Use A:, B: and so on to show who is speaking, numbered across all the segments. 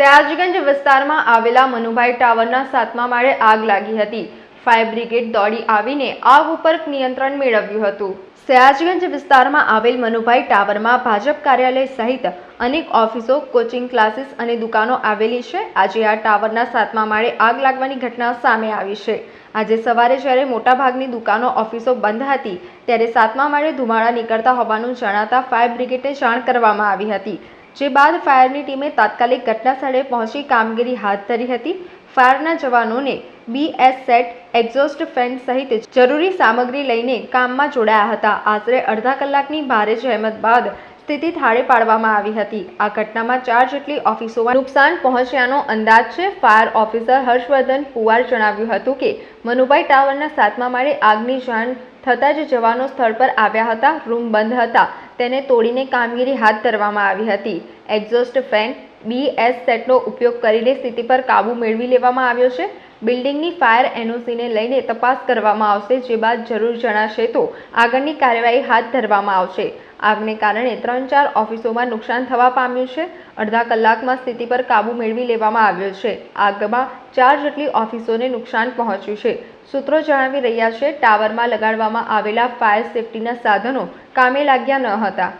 A: સયાજગંજ વિસ્તારમાં આવેલા મનુભાઈ ટાવરના 7મા માળે આગ લાગી હતી। ફાયર બ્રિગેડ દોડી આવીને આગ ઉપર નિયંત્રણ મેળવ્યું હતું। સયાજગંજ વિસ્તારમાં આવેલ મનુભાઈ ટાવરમાં ભાજપ કાર્યાલય સહિત અનેક ઓફિસો, કોચિંગ ક્લાસીસ અને દુકાનો આવેલી છે। આજે આ ટાવરના 7મા માળે આગ લાગવાની ઘટના સામે આવી છે। આજે સવારે જ્યારે મોટાભાગની દુકાનો, ઓફિસો બંધ હતી ત્યારે 7મા માળે ધુમાડા નીકળતા હોવાનું જણાતા ફાયર બ્રિગેડને જાણ કરવામાં આવી હતી। જે બાદ ફાયરની ટીમે તાત્કાલિક ઘટના સ્થળે પહોંચી કામગીરી હાથ ધરી હતી। ફાયરના જવાનોને BS સેટ, એક્ઝોસ્ટ ફેન સહિત જરૂરી સામગ્રી લઈને કામમાં જોડાયા હતા। આશરે અડધા કલાકની ભારે જહેમત બાદ સ્થિતિ થાળે પાડવામાં આવી હતી। આ ઘટનામાં 4 જેટલી ઓફિસોમાં નુકસાન પહોંચ્યાનો અંદાજ છે। ફાયર ઓફિસર હર્ષવર્ધન પુવાર જણાવ્યું હતું કે મનુભાઈ ટાવરના 7મા માળે આગની જાણ થતાં જ જવાનો સ્થળ પર આવ્યા હતા। રૂમ બંધ હતા તેને તોડીને કામગીરી હાથ ધરવામાં આવી હતી। એક્ઝોસ્ટ ફેન, BS સેટનો ઉપયોગ કરીને સ્થિતિ પર કાબૂ મેળવી લેવામાં આવ્યો છે। બિલ્ડિંગની ફાયર NOCને લઈને તપાસ કરવામાં આવશે। જે બાદ જરૂર જણાશે તો આગળની કાર્યવાહી હાથ ધરવામાં આવશે। આગને કારણે 3-4 ઓફિસોમાં નુકસાન થવા પામ્યું છે। અડધા કલાકમાં સ્થિતિ પર કાબૂ મેળવી લેવામાં આવ્યો છે। આગમાં 4 જેટલી ઓફિસોને નુકસાન પહોંચ્યું છે। સૂત્રો જણાવી રહ્યા છે, ટાવરમાં લગાડવામાં આવેલા ફાયર સેફટીના સાધનો કામે લાગ્યા ન હતા।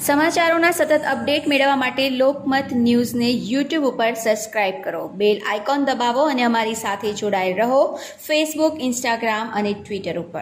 B: સમાચારોના સતત અપડેટ મેળવવા માટે લોકમત ન્યૂઝને YouTube ઉપર સબસ્ક્રાઇબ કરો, બેલ આઇકોન દબાવો અને અમારી સાથે જોડાયેલ રહો ફેસબુક, ઇન્સ્ટાગ્રામ અને ટ્વિટર ઉપર।